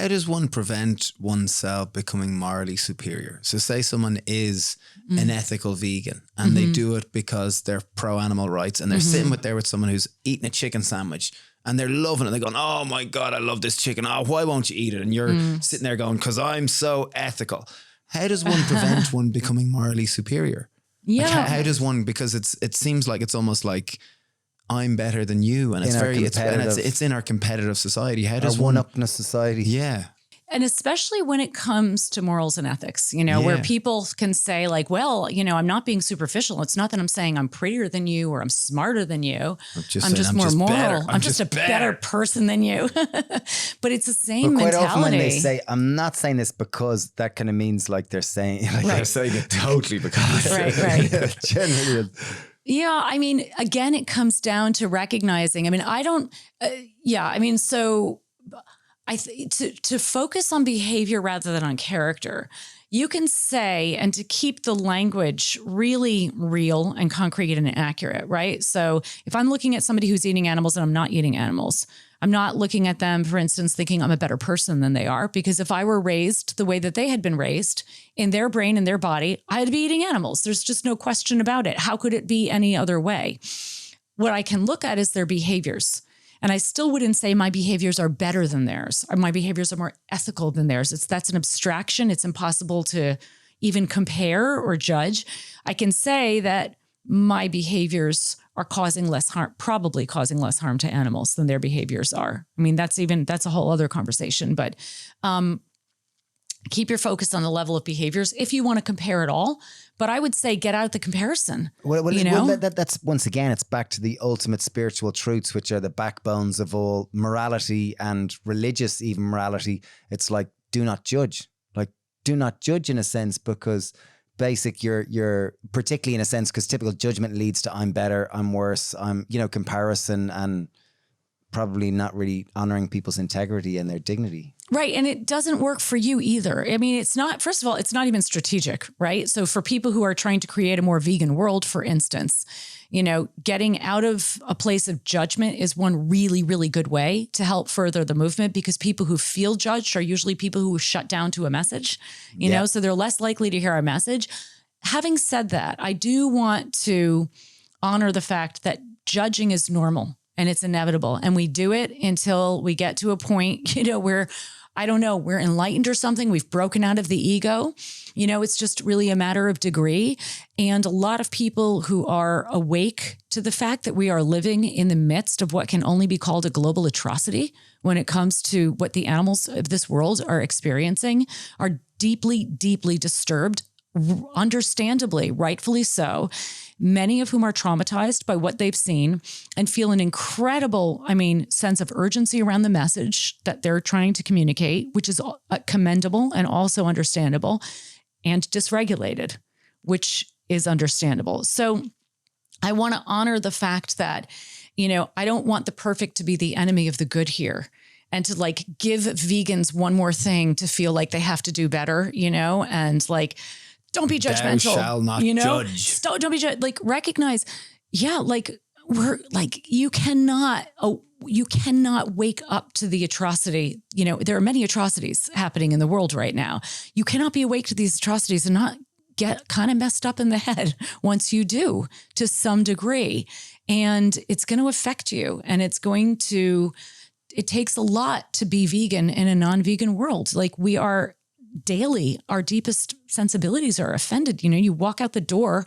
How does one prevent oneself becoming morally superior? So say someone is an ethical vegan and they do it because they're pro animal rights, and they're sitting with someone who's eating a chicken sandwich and they're loving it. They're going, oh my God, I love this chicken. Oh, why won't you eat it? And you're sitting there going, because I'm so ethical. How does one prevent one becoming morally superior? Yeah. Like how does one, because it seems like it's almost like I'm better than you, and it's in our competitive society. How does one-upness society? Yeah. And especially when it comes to morals and ethics, where people can say like, well, I'm not being superficial. It's not that I'm saying I'm prettier than you or I'm smarter than you. I'm just more moral. I'm just a better person than you. But it's the same mentality. Quite often when they say, I'm not saying this because, that kind of means like they're saying, like they're saying it totally because. Right. Generally. Yeah. I mean, again, it comes down to recognizing, to focus on behavior rather than on character, you can say, and to keep the language really real and concrete and accurate, right? So if I'm looking at somebody who's eating animals and I'm not eating animals, I'm not looking at them, for instance, thinking I'm a better person than they are, because if I were raised the way that they had been raised in their brain and their body, I'd be eating animals. There's just no question about it. How could it be any other way? What I can look at is their behaviors. And I still wouldn't say my behaviors are better than theirs, or my behaviors are more ethical than theirs. That's an abstraction. It's impossible to even compare or judge. I can say that my behaviors are causing less harm, probably causing less harm to animals than their behaviors are. I mean, that's a whole other conversation, but keep your focus on the level of behaviors if you want to compare it all. But I would say get out the comparison. That's once again, it's back to the ultimate spiritual truths, which are the backbones of all morality and religious, even morality. It's like, do not judge. Like, do not judge in a sense, because you're particularly in a sense, because typical judgment leads to I'm better, I'm worse, I'm, comparison, and probably not really honoring people's integrity and their dignity. Right. And it doesn't work for you either. I mean, first of all, it's not even strategic, right? So for people who are trying to create a more vegan world, for instance, getting out of a place of judgment is one really, really good way to help further the movement, because people who feel judged are usually people who shut down to a message, so they're less likely to hear our message. Having said that, I do want to honor the fact that judging is normal. And it's inevitable. And we do it until we get to a point, where, I don't know, we're enlightened or something. We've broken out of the ego. It's just really a matter of degree. And a lot of people who are awake to the fact that we are living in the midst of what can only be called a global atrocity when it comes to what the animals of this world are experiencing are deeply, deeply disturbed, understandably, rightfully so. Many of whom are traumatized by what they've seen and feel an incredible, sense of urgency around the message that they're trying to communicate, which is commendable and also understandable, and dysregulated, which is understandable. So I want to honor the fact that, I don't want the perfect to be the enemy of the good here, and to give vegans one more thing to feel like they have to do better, and don't be judgmental. Thou shalt not judge. Don't be judged. Recognize, you cannot wake up to the atrocity. There are many atrocities happening in the world right now. You cannot be awake to these atrocities and not get kind of messed up in the head once you do, to some degree. And it's going to affect you. And it takes a lot to be vegan in a non-vegan world. We are daily, our deepest sensibilities are offended. You walk out the door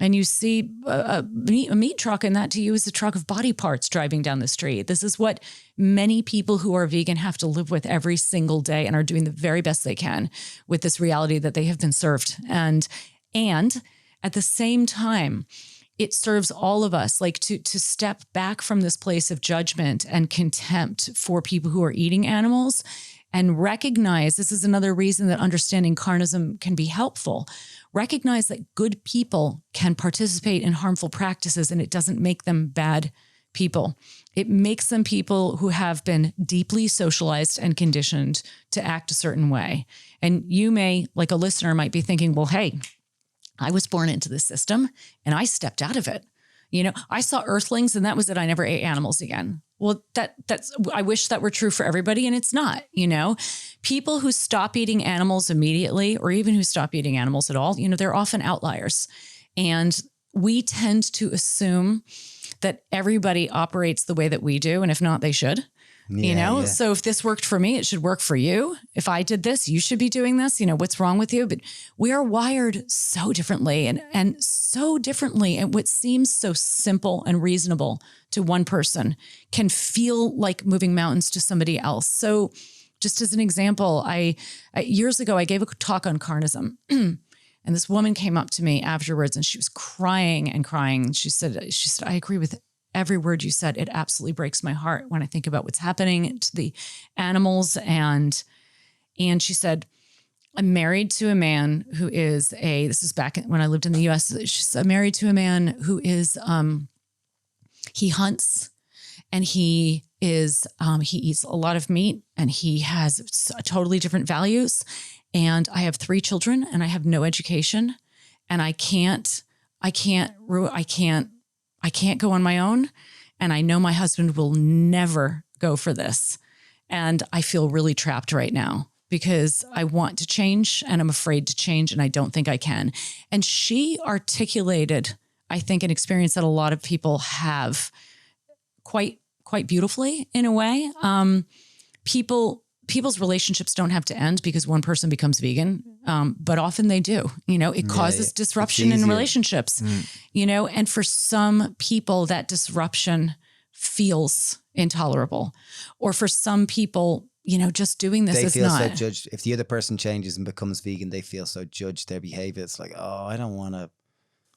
and you see a meat truck, and that to you is a truck of body parts driving down the street. This is what many people who are vegan have to live with every single day, and are doing the very best they can with this reality that they have been served. And at the same time, it serves all of us to step back from this place of judgment and contempt for people who are eating animals, and recognize, this is another reason that understanding carnism can be helpful. Recognize that good people can participate in harmful practices, and it doesn't make them bad people. It makes them people who have been deeply socialized and conditioned to act a certain way. And you may, like a listener, might be thinking, well, hey, I was born into this system and I stepped out of it. I saw earthlings and that was it. I never ate animals again. Well, I wish that were true for everybody, and it's not. people who stop eating animals immediately, or even who stop eating animals at all, they're often outliers. And we tend to assume that everybody operates the way that we do. And if not, they should. So if this worked for me, it should work for you. If I did this, you should be doing this. What's wrong with you? But we are wired so differently and so differently. And what seems so simple and reasonable to one person can feel like moving mountains to somebody else. So just as an example, years ago, I gave a talk on carnism. And this woman came up to me afterwards and she was crying and crying. She said, I agree with every word you said. It absolutely breaks my heart when I think about what's happening to the animals. And she said, I'm married to a man who is this is back when I lived in the US. She's married to a man who is, he hunts and he eats a lot of meat and he has totally different values. And I have 3 children and I have no education and I can't go on my own. And I know my husband will never go for this. And I feel really trapped right now because I want to change and I'm afraid to change and I don't think I can. And she articulated, I think, an experience that a lot of people have quite beautifully in a way. People's relationships don't have to end because one person becomes vegan, but often they do. It causes disruption in relationships, and for some people that disruption feels intolerable. Or for some people, just doing this is not. They feel so judged. If the other person changes and becomes vegan, they feel so judged their behavior. It's like, oh, I don't want to.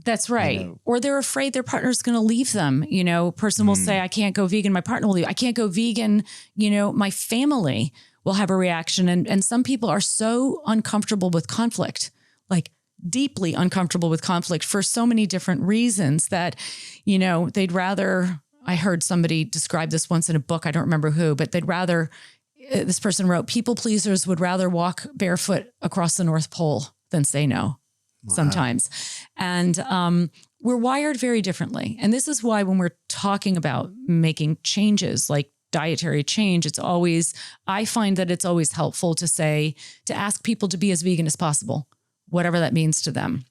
That's right. Or they're afraid their partner's going to leave them. A person will say, I can't go vegan. My partner will leave. I can't go vegan. My family will have a reaction. And some people are so uncomfortable with conflict, like deeply uncomfortable with conflict for so many different reasons that, they'd rather, I heard somebody describe this once in a book, I don't remember who, but they'd rather, this person wrote, people pleasers would rather walk barefoot across the North Pole than say no. Wow. Sometimes. And we're wired very differently. And this is why when we're talking about making changes like dietary change, I find that it's always helpful to ask people to be as vegan as possible, whatever that means to them.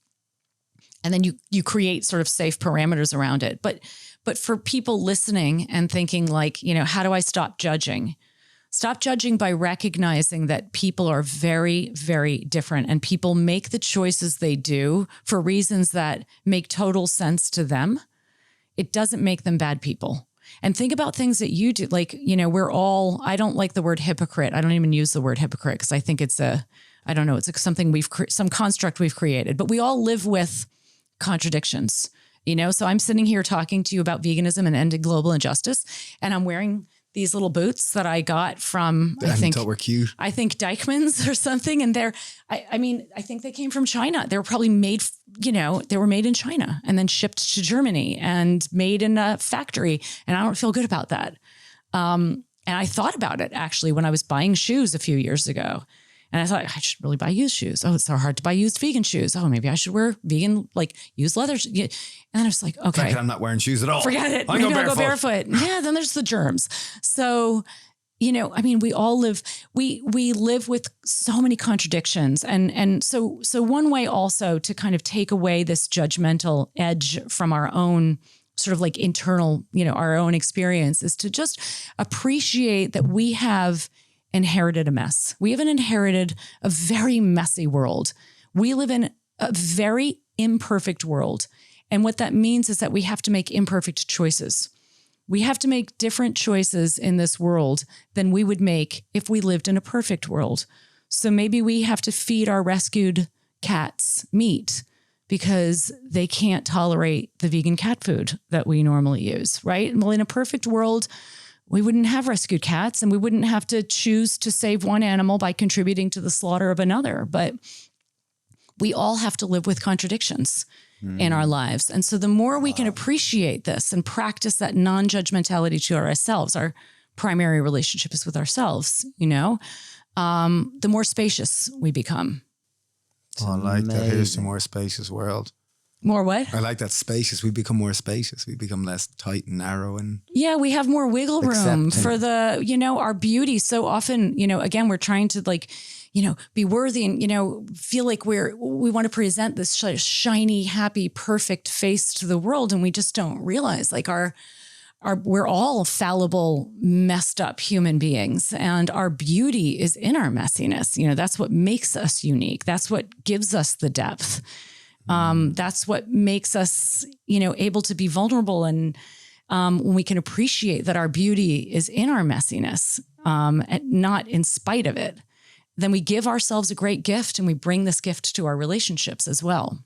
And then you create sort of safe parameters around it. But for people listening and thinking like, how do I stop judging? Stop judging by recognizing that people are very, very different and people make the choices they do for reasons that make total sense to them. It doesn't make them bad people. And think about things that you do. Like, I don't like the word hypocrite. I don't even use the word hypocrite because I think it's something some construct we've created, but we all live with contradictions, So I'm sitting here talking to you about veganism and ending global injustice, and I'm wearing these little boots that I got from, I thought were cute. I think Deichmann's or something. And I think they came from China. They were probably made, they were made in China and then shipped to Germany and made in a factory. And I don't feel good about that. And I thought about it actually when I was buying shoes a few years ago. And I thought I should really buy used shoes. Oh, it's so hard to buy used vegan shoes. Oh, maybe I should wear vegan, like used leather. And I was like, okay. I'm not wearing shoes at all. Forget it. I'm going to go barefoot. Yeah, then there's the germs. So, we all live, we live with so many contradictions. And so one way also to kind of take away this judgmental edge from our own sort of like internal, our own experience is to just appreciate that we have inherited a mess. We haven't inherited a very messy world. We live in a very imperfect world. And what that means is that we have to make imperfect choices. We have to make different choices in this world than we would make if we lived in a perfect world. So maybe we have to feed our rescued cats meat because they can't tolerate the vegan cat food that we normally use, right? Well, in a perfect world, we wouldn't have rescued cats and we wouldn't have to choose to save one animal by contributing to the slaughter of another. But we all have to live with contradictions in our lives. And so the more we can appreciate this and practice that non-judgmentality to ourselves, our primary relationship is with ourselves, the more spacious we become. I like that. Here's a more spacious world. More what? I like that spacious. We become more spacious. We become less tight and narrow. And Yeah, we have more wiggle room Accepting. for the, our beauty. So often, again, we're trying to be worthy and, feel like we want to present this shiny, happy, perfect face to the world. And we just don't realize like we're all fallible, messed up human beings, and our beauty is in our messiness. That's what makes us unique. That's what gives us the depth. That's what makes us, able to be vulnerable. And when we can appreciate that our beauty is in our messiness, and not in spite of it, then we give ourselves a great gift, and we bring this gift to our relationships as well.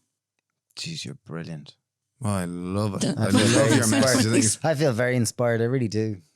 Jeez, you're brilliant. I love it. I feel love very your message. I think inspired. I feel very inspired. I really do.